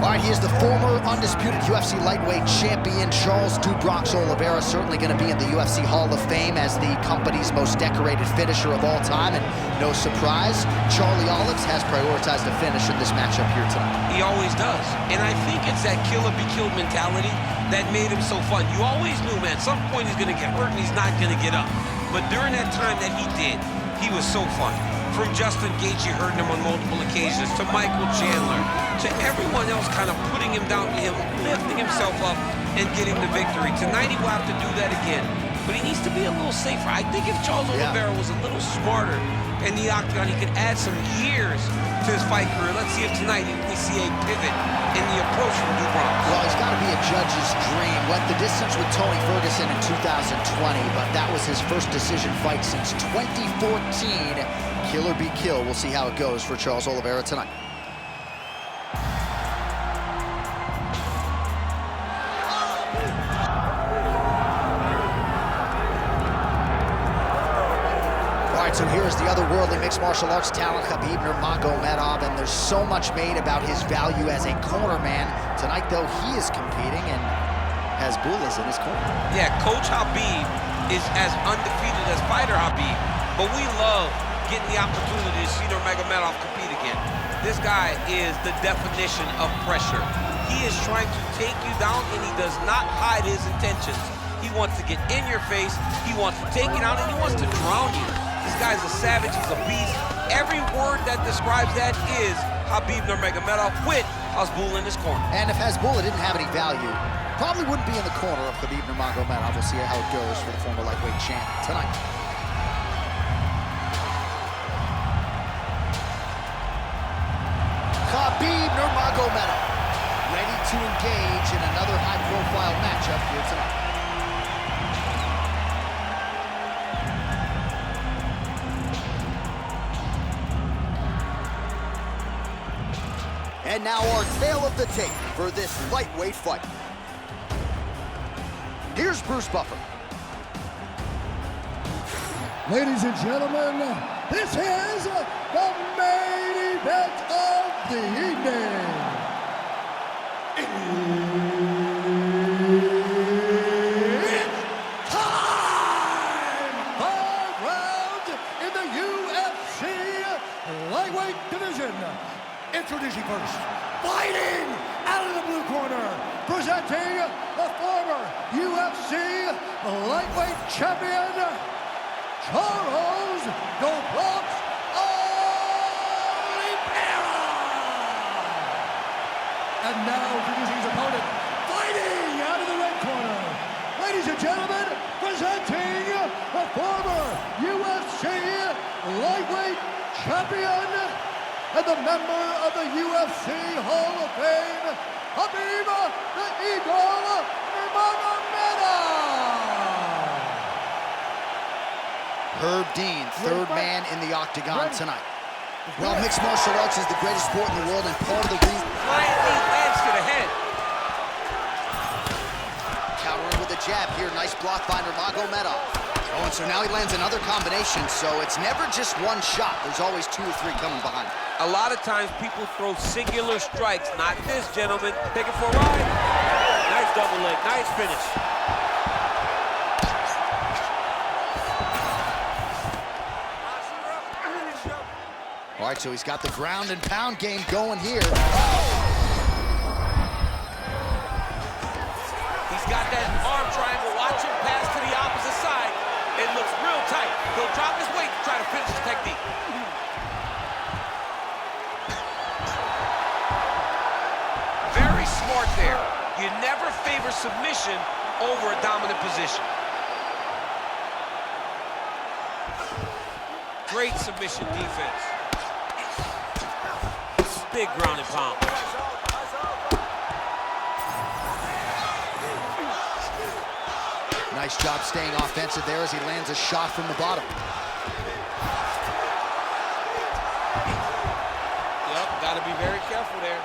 All right, he is the former undisputed UFC lightweight champion, Charles "Du Bronx" Oliveira, certainly going to be in the UFC Hall of Fame as the company's most decorated finisher of all time. And no surprise, Charlie Olives has prioritized a finish in this matchup here tonight. He always does. And I think it's that kill or be killed mentality that made him so fun. You always knew, man, at some point he's going to get hurt and he's not going to get up. But during that time that he did, he was so fun. From Justin Gaethje hurting him on multiple occasions, to Michael Chandler, to everyone else kind of putting him down, to him lifting himself up and getting the victory. Tonight he will have to do that again, but he needs to be a little safer. I think if Charles Oliveira was a little smarter in the octagon, he could add some years to his fight career. Let's see if tonight we see a pivot in the approach from Du Bronx. Well, he's got to be a judge's dream. Went the distance with Tony Ferguson in 2020, but that was his first decision fight since 2014. Kill or be killed. We'll see how it goes for Charles Oliveira tonight. All right, so here's the otherworldly mixed martial arts talent, Khabib Nurmagomedov, and there's so much made about his value as a cornerman. Tonight, though, he is competing and has Bulas in his corner. Yeah, Coach Khabib is as undefeated as fighter Khabib, but we love getting the opportunity to see Nurmagomedov compete again. This guy is the definition of pressure. He is trying to take you down, and he does not hide his intentions. He wants to get in your face, he wants to take you down, and he wants to drown you. This guy's a savage, he's a beast. Every word that describes that is Khabib Nurmagomedov with Hasbulla in his corner. And if Hasbulla didn't have any value, probably wouldn't be in the corner of Khabib Nurmagomedov. We'll see how it goes for the former lightweight champ tonight. Khabib Nurmagomedov, ready to engage in another high-profile matchup here tonight. And now our tale of the tape for this lightweight fight. Here's Bruce Buffer. Ladies and gentlemen, this is the main event of the evening. It's time! 5 rounds in the UFC lightweight division. Introducing first, fighting out of the blue corner, presenting the former UFC lightweight champion, Charles "Du Bronx" Oliveira. And now introducing his opponent, fighting out of the red corner. Ladies and gentlemen, presenting the former UFC lightweight champion and the member of the UFC Hall of Fame, Khabib the Eagle Nurmagomedov. Herb Dean, third man in the octagon tonight. Well, mixed martial arts is the greatest sport in the world, and part of the reason... Flying knee lands to the head. Countering with a jab here, nice block by Nurmagomedov. Oh, and so now he lands another combination, so it's never just one shot. There's always 2 or 3 coming behind. A lot of times people throw singular strikes. Not this, gentlemen. Take it for a ride. Nice double leg, nice finish. All right, so he's got the ground and pound game going here. He's got that arm triangle. Watch him pass to the opposite side. It looks real tight. He'll drop his weight to try to finish his technique. Very smart there. You never favor submission over a dominant position. Great submission defense. Big ground and pound. Nice job staying offensive there as he lands a shot from the bottom. Yep, got to be very careful there.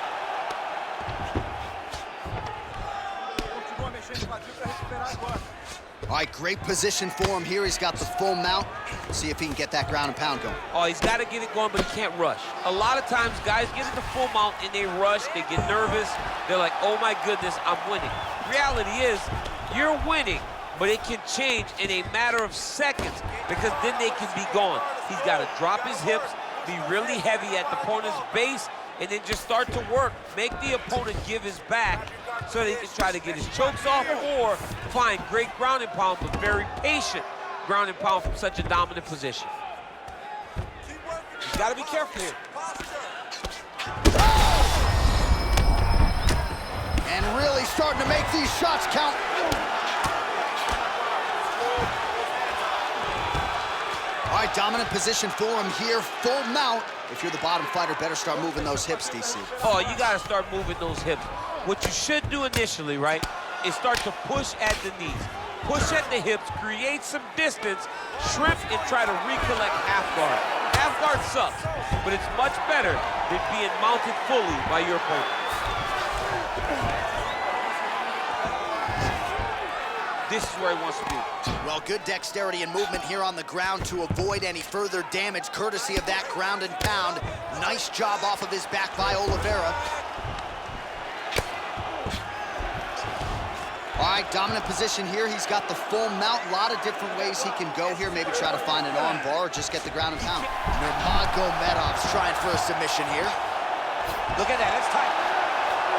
All right, great position for him here. He's got the full mount. See if he can get that ground and pound going. Oh, he's got to get it going, but he can't rush. A lot of times, guys get into full mount and they rush, they get nervous. They're like, oh my goodness, I'm winning. Reality is, you're winning, but it can change in a matter of seconds because then they can be gone. He's got to drop his hips, be really heavy at the opponent's base, and then just start to work. Make the opponent give his back so that he can try to get his chokes off or find great ground and pound, but very patient ground and pound from such a dominant position. You gotta be careful here. And really starting to make these shots count. All right, dominant position for him here, full mount. If you're the bottom fighter, better start moving those hips, DC. Oh, you gotta start moving those hips. What you should do initially, right, is start to push at the knees. Push at the hips, create some distance, shrimp, and try to recollect half guard. Half guard sucks, but it's much better than being mounted fully by your opponent. This is where he wants to be. Well, good dexterity and movement here on the ground to avoid any further damage, courtesy of that ground and pound. Nice job off of his back by Oliveira. All right, dominant position here. He's got the full mount. A lot of different ways he can go here. Maybe try to find an arm bar or just get the ground and pound. Nurmagomedov's trying for a submission here. Look at that, that's tight.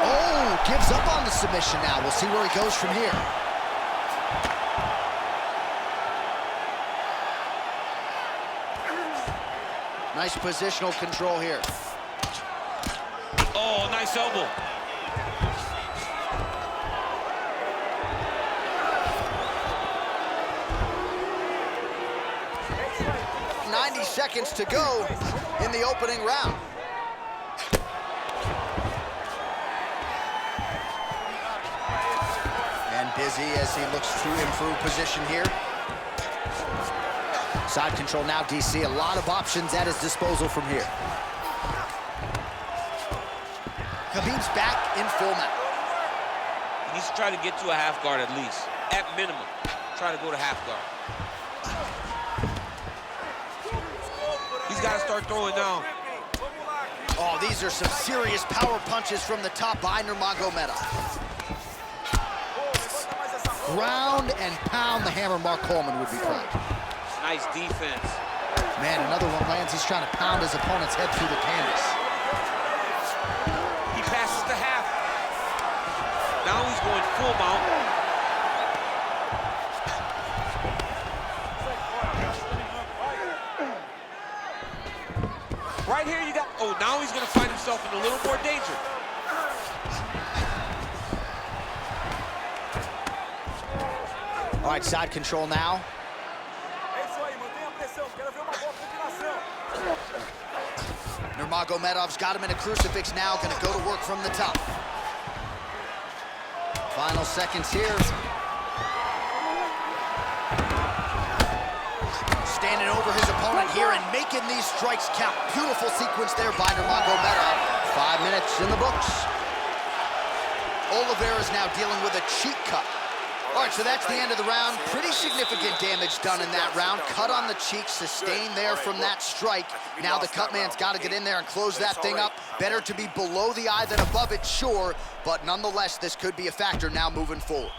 Oh, gives up on the submission now. We'll see where he goes from here. Nice positional control here. Oh, nice elbow. Seconds to go in the opening round. And busy as he looks to improve position here. Side control now, DC. A lot of options at his disposal from here. Khabib's back in full mount. He needs to try to get to a half guard at least. At minimum, try to go to half guard. He's got to start throwing down. Oh, these are some serious power punches from the top by Nurmagomedov. Ground and pound the hammer. Mark Coleman would be proud. Nice defense. Man, another one lands. He's trying to pound his opponent's head through the canvas. He passes the half. Now he's going full mount. Right here you got, oh, now he's gonna find himself in a little more danger. All right, side control now. Nurmagomedov's got him in a crucifix now, gonna go to work from the top. Final seconds here. Standing over his opponent here and making these strikes count. Beautiful sequence there by Nurmagomedov. 5 minutes in the books. Oliveira's now dealing with a cheek cut. All right, so that's the end of the round. Pretty significant damage done in that round. Cut on the cheek, sustained there from that strike. Now the cut man's got to get in there and close that thing up. Better to be below the eye than above it, sure, but nonetheless, this could be a factor now moving forward.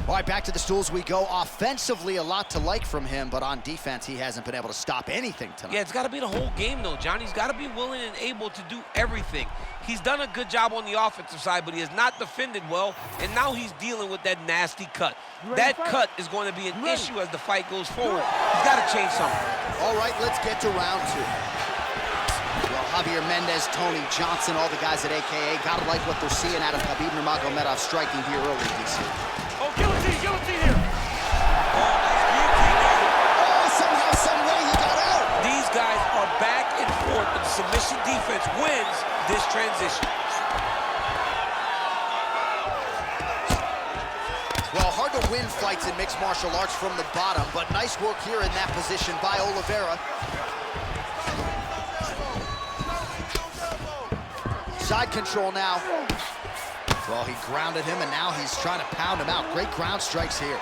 All right, back to the stools we go. Offensively, a lot to like from him, but on defense, he hasn't been able to stop anything tonight. Yeah, it's got to be the whole game, though, John. He's got to be willing and able to do everything. He's done a good job on the offensive side, but he has not defended well, and now he's dealing with that nasty cut. That cut is going to be an issue as the fight goes forward. He's got to change something. All right, let's get to round two. Well, Javier Mendez, Tony Johnson, all the guys at AKA, gotta like what they're seeing out of Khabib Nurmagomedov striking here early, DC. Oh, guillotine here. Oh, somehow, some way he got out. These guys are back and forth, but the submission defense wins this transition. Well, hard to win fights in mixed martial arts from the bottom, but nice work here in that position by Oliveira. Side control now. Well, he grounded him, and now he's trying to pound him out. Great ground strikes here.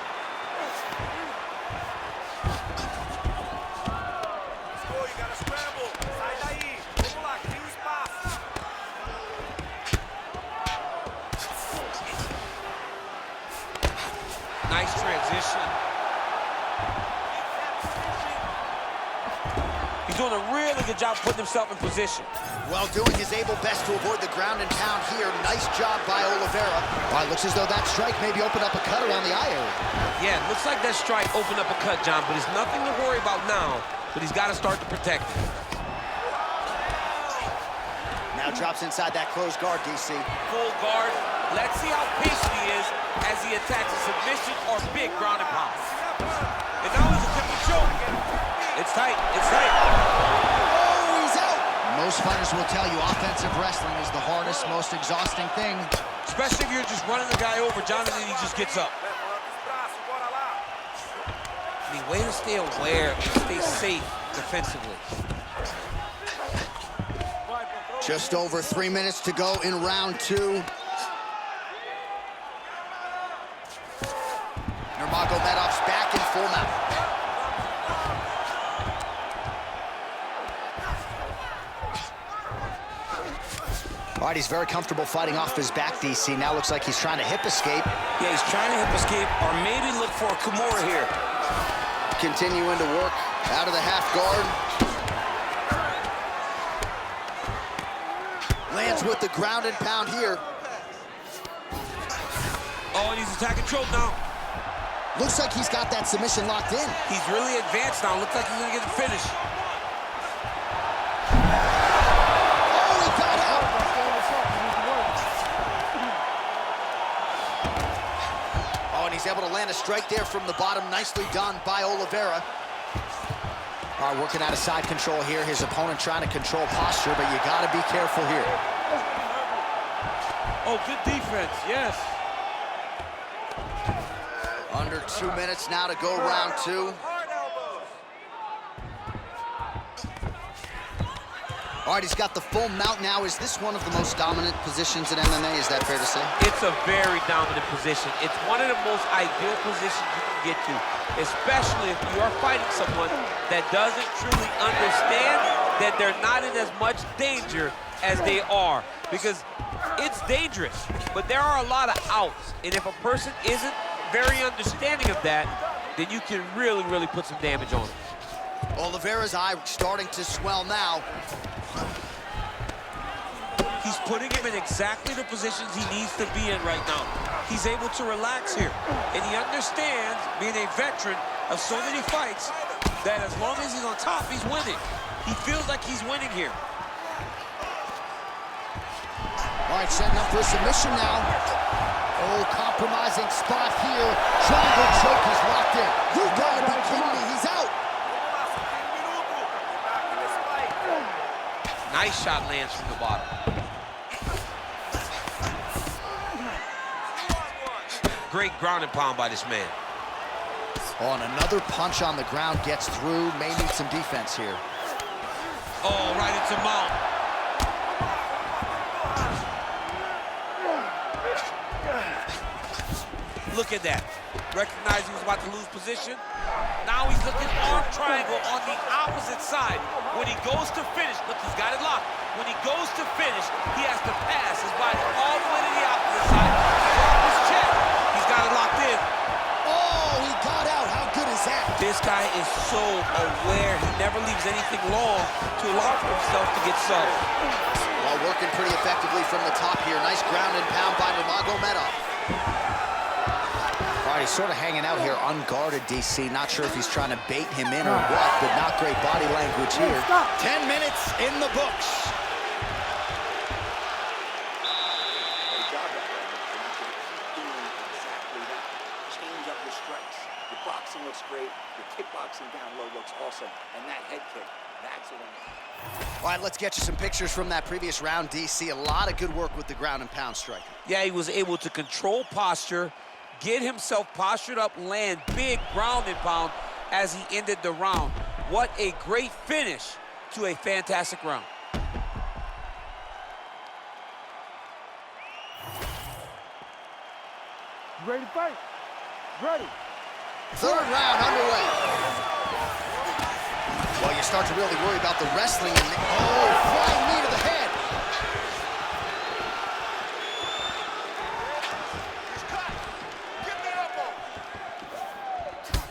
Nice transition. He's doing a really good job putting himself in position. Well, doing his able best to avoid the ground and pound here. Nice job by Oliveira. All right, looks as though that strike maybe opened up a cut around the eye area. Yeah, looks like that strike opened up a cut, John, but it's nothing to worry about now, but he's got to start to protect it. Now drops inside that closed guard, DC. Full guard. Let's see how patient he is as he attacks a submission or big ground and pound. And now he's attempting to choke. It's tight. It's tight. Oh, he's out. Most fighters will tell you offensive wrestling is the hardest, most exhausting thing. Especially if you're just running the guy over, John, and then he just gets up. I mean, way to stay aware and stay safe defensively. Just over 3 minutes to go in round 2. Nurmagomedov's back in full mount. All right, he's very comfortable fighting off his back, DC. Now looks like he's trying to hip escape. Yeah, he's trying to hip escape or maybe look for a Kimura here. Continuing to work out of the half guard. Lands with the ground and pound here. Oh, and he's attacking choke now. Looks like he's got that submission locked in. He's really advanced now. Looks like he's gonna get the finish. Oh, he got out. Oh, and he's able to land a strike there from the bottom. Nicely done by Oliveira. All right, working out of side control here. His opponent trying to control posture, but you gotta be careful here. Oh, good defense, yes. Under 2 minutes now to go round 2. All right, he's got the full mount now. Is this one of the most dominant positions in MMA? Is that fair to say? It's a very dominant position. It's one of the most ideal positions you can get to, especially if you are fighting someone that doesn't truly understand that they're not in as much danger as they are. Because it's dangerous, but there are a lot of outs. And if a person isn't very understanding of that, then you can really, really put some damage on him. Oliveira's eye starting to swell now. He's putting him in exactly the positions he needs to be in right now. He's able to relax here. And he understands, being a veteran of so many fights, that as long as he's on top, he's winning. He feels like he's winning here. All right, setting up for a submission now. Oh, compromising spot here. Triangle choke is locked in. You gotta be kidding me, he's out. Nice shot lands from the bottom. Great ground and pound by this man. Oh, and another punch on the ground gets through. May need some defense here. Oh, right into mount. Look at that. Recognized he was about to lose position. Now he's looking arm triangle on the opposite side. When he goes to finish, look, he's got it locked. When he goes to finish, he has to pass his body all the way to the opposite side. Drop his check. He's got it locked in. Oh, he got out. How good is that? This guy is so aware. He never leaves anything long to allow for himself to get subbed. Well, working pretty effectively from the top here. Nice ground and pound by Nurmagomedov. All right, he's sort of hanging out here unguarded, DC. Not sure if he's trying to bait him in or what, but not great body language here. 10 minutes in the books. Change up your strikes. Your boxing looks great. Your kickboxing down low looks awesome. And that head kick, that's what I need. All right, let's get you some pictures from that previous round, DC. A lot of good work with the ground and pound striking. Yeah, he was able to control posture, get himself postured up, land big ground and pound as he ended the round. What a great finish to a fantastic round. ready to fight. Ready. Third round underway. Well, you start to really worry about the wrestling. And oh, flying knee to the head.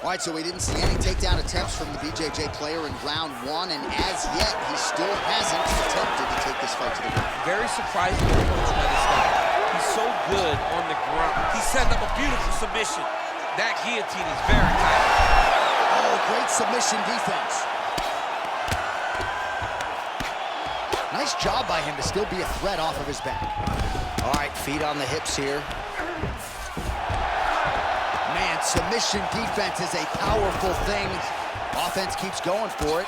All right, so we didn't see any takedown attempts from the BJJ player in round one, and as yet, he still hasn't attempted to take this fight to the ring. Very surprising approach by this guy. He's so good on the ground. He set up a beautiful submission. That guillotine is very tight. Oh, great submission defense. Nice job by him to still be a threat off of his back. All right, feet on the hips here. Man, submission defense is a powerful thing. Offense keeps going for it.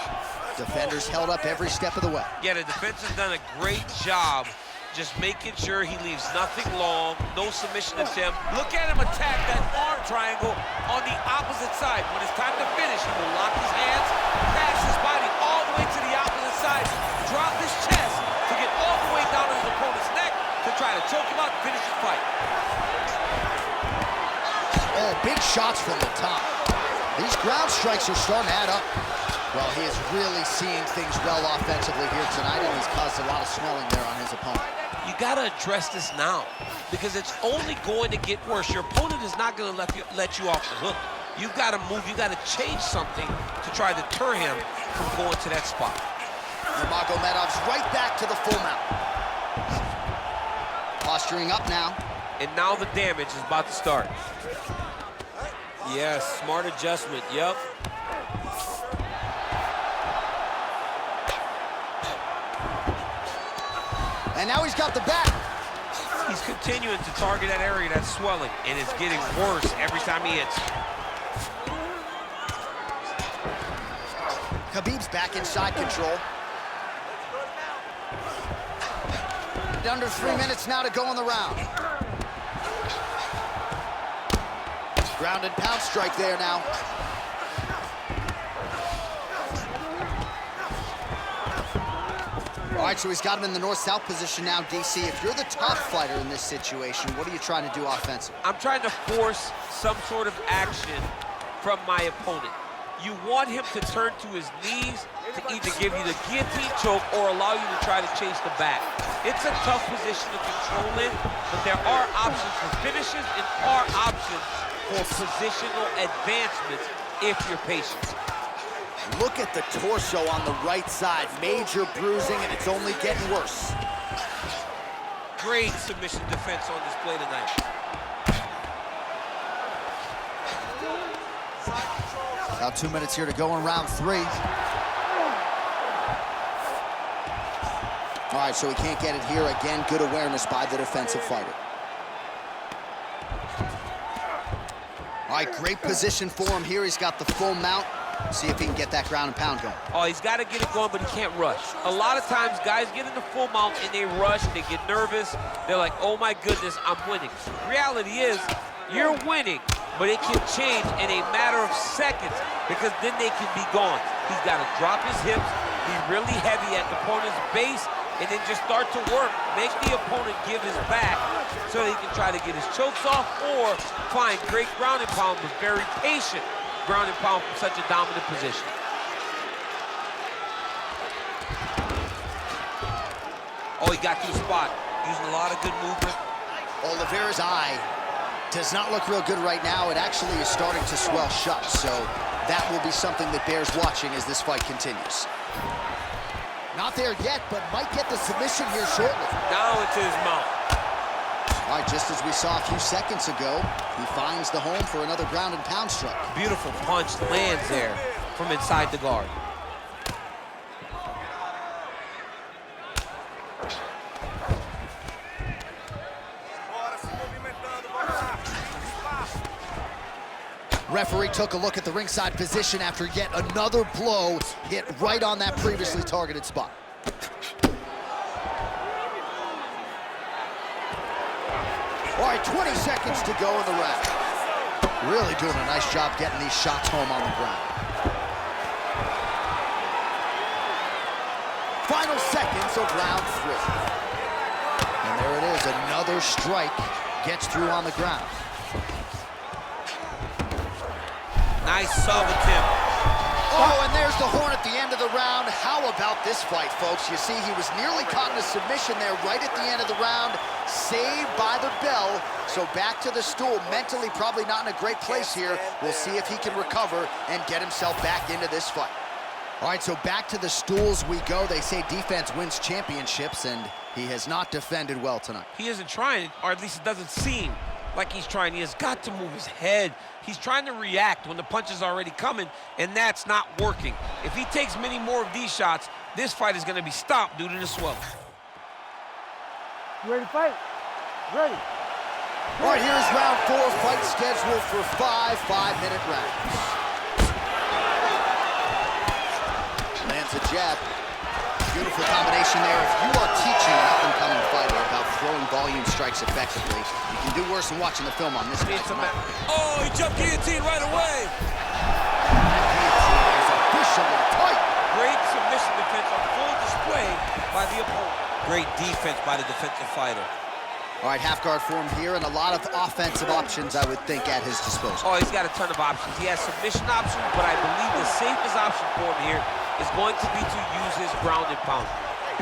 Defenders held up every step of the way. Yeah, the defense has done a great job just making sure he leaves nothing long, no submission attempt. Look at him attack that arm triangle on the opposite side. When it's time to finish, he will lock his hands, pass his body all the way to the opposite side, drop his chest to get all the way down to his opponent's neck to try to choke him out and finish the fight. Oh, big shots from the top. These ground strikes are starting to add up. Well, he is really seeing things well offensively here tonight, and he's caused a lot of swelling there on his opponent. You gotta address this now, because it's only going to get worse. Your opponent is not gonna let you off the hook. You've gotta move, you gotta change something to try to deter him from going to that spot. Nurmagomedov's right back to the full mount. Posturing up now. And now the damage is about to start. Yes, smart adjustment, yep. And now he's got the back. He's continuing to target that area that's swelling, and it's getting worse every time he hits. Khabib's back in side control. Under 3 minutes now to go in the round. Ground and pound strike there now. All right, so he's got him in the north-south position now, DC. If you're the top fighter in this situation, what are you trying to do offensively? I'm trying to force some sort of action from my opponent. You want him to turn to his knees to either give you the guillotine choke or allow you to try to chase the back. It's a tough position to control in, but there are options for finishes and are options for positional advancements if you're patient. Look at the torso on the right side. Major bruising, and it's only getting worse. Great submission defense on display tonight. About 2 minutes here to go in round 3. All right, so he can't get it here. Again, good awareness by the defensive fighter. All right, great position for him here. He's got the full mount. See if he can get that ground and pound going. Oh, he's got to get it going, but he can't rush. A lot of times, guys get in the full mount and they rush, they get nervous. They're like, oh my goodness, I'm winning. The reality is, you're winning, but it can change in a matter of seconds because then they can be gone. He's got to drop his hips, be really heavy at the opponent's base, and then just start to work. Make the opponent give his back so that he can try to get his chokes off or find great ground and pound, but very patient ground and pound from such a dominant position. Oh, he got to the spot. Using a lot of good movement. Oliveira's eye does not look real good right now. It actually is starting to swell shut, so that will be something that bears watching as this fight continues. Not there yet, but might get the submission here shortly. Now into his mouth. All right, just as we saw a few seconds ago, he finds the home for another ground and pound strike. Beautiful punch lands there from inside the guard. Referee took a look at the ringside position after yet another blow hit right on that previously targeted spot. All right, 20 seconds to go in the round. Really doing a nice job getting these shots home on the ground. Final seconds of round 3. And there it is, another strike gets through on the ground. Nice sub attempt. Oh, and there's the horn at the end of the round. How about this fight, folks? You see, he was nearly caught in a submission there right at the end of the round. Saved by the bell. So back to the stool. Mentally probably not in a great place here. We'll see if he can recover and get himself back into this fight. All right, so back to the stools we go. They say defense wins championships, and he has not defended well tonight. He isn't trying, or at least it doesn't seem like he's trying. He has got to move his head. He's trying to react when the punch is already coming, and that's not working. If he takes many more of these shots, this fight is going to be stopped due to the swelling. You ready to fight? Ready. All right, here's round 4, fight scheduled for 5 5-minute rounds. Lands a jab. Beautiful combination there. If you are teaching an up-and-coming fighter about throwing volume strikes effectively, you can do worse than watching the film on this guy. Oh, he jumped guillotine right away. That guillotine is officially tight. Great submission defense on full display by the opponent. Great defense by the defensive fighter. All right, half guard form here, and a lot of offensive options, I would think, at his disposal. Oh, he's got a ton of options. He has submission options, but I believe the safest option for him here is going to be to use his ground and pound.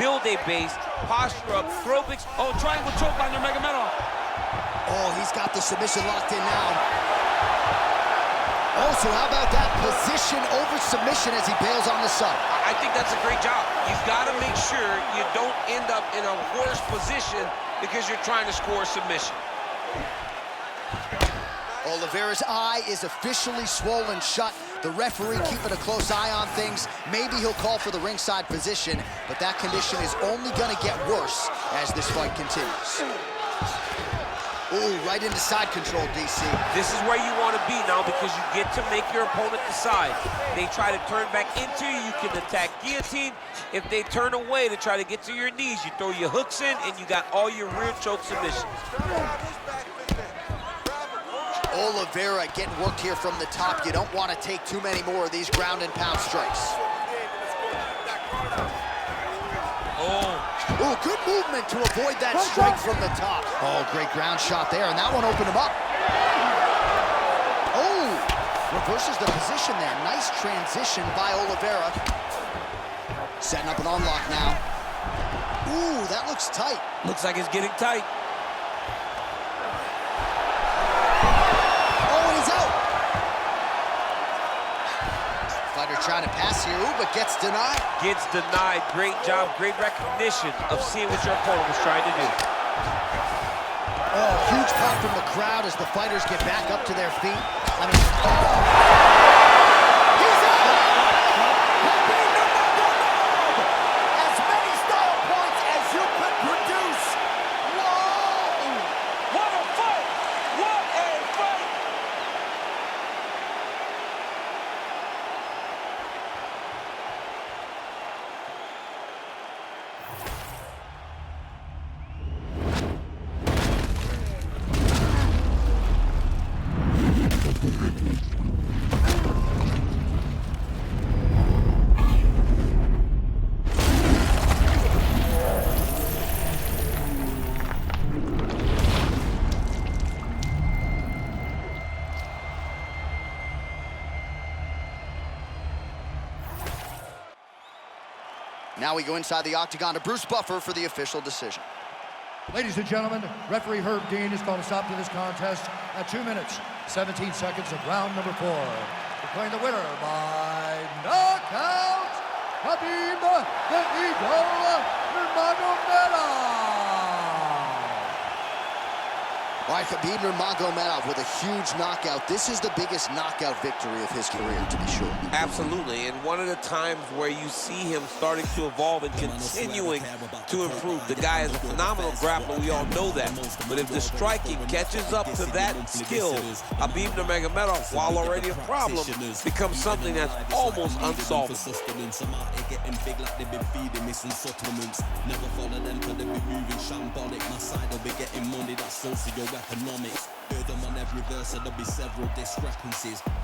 Build a base, posture up, throw big. Oh, triangle choke by Nurmagomedov. Oh, he's got the submission locked in now. Also, how about that position over submission as he bails on the sub? I think that's a great job. You've got to make sure you don't end up in a worse position because you're trying to score a submission. Oliveira's eye is officially swollen shut. The referee keeping a close eye on things. Maybe he'll call for the ringside position, but that condition is only going to get worse as this fight continues. Ooh, right into side control, DC. This is where you want to be now because you get to make your opponent decide. They try to turn back into you, you can attack guillotine. If they turn away to try to get to your knees, you throw your hooks in and you got all your rear choke submissions. Oliveira getting worked here from the top. You don't want to take too many more of these ground and pound strikes. Oh, good movement to avoid that strike from the top. Oh, great ground shot there, and that one opened him up. Oh, reverses the position there. Nice transition by Oliveira. Setting up an unlock now. Ooh, that looks tight. Looks like it's getting tight. Fighter trying to pass here, ooh, but gets denied. Gets denied. Great job, great recognition of seeing what your opponent was trying to do. Oh, huge pop from the crowd as the fighters get back up to their feet. I mean, oh. He's out! Khabib Nurmagomedov! As many style points as you could produce. Whoa! What a fight! What a fight! Now we go inside the octagon to Bruce Buffer for the official decision. Ladies and gentlemen, referee Herb Dean has called a stop to this contest at 2 minutes, 17 seconds of round number 4. Declaring the winner by knockout, Khabib the Eagle Nurmagomedov. All right, Khabib Nurmagomedov with a huge knockout. This is the biggest knockout victory of his career, to be sure. Absolutely, and one of the times where you see him starting to evolve and continuing to improve. The guy is a phenomenal grappler, we all know that. But if the striking catches up to that skill, Khabib Nurmagomedov, while already a problem, becomes something that's almost unsolvable. Never follow them, but they be moving shambolic. My side will be getting money, that's socio-economics. Heard them on every verse, so there'll be several discrepancies.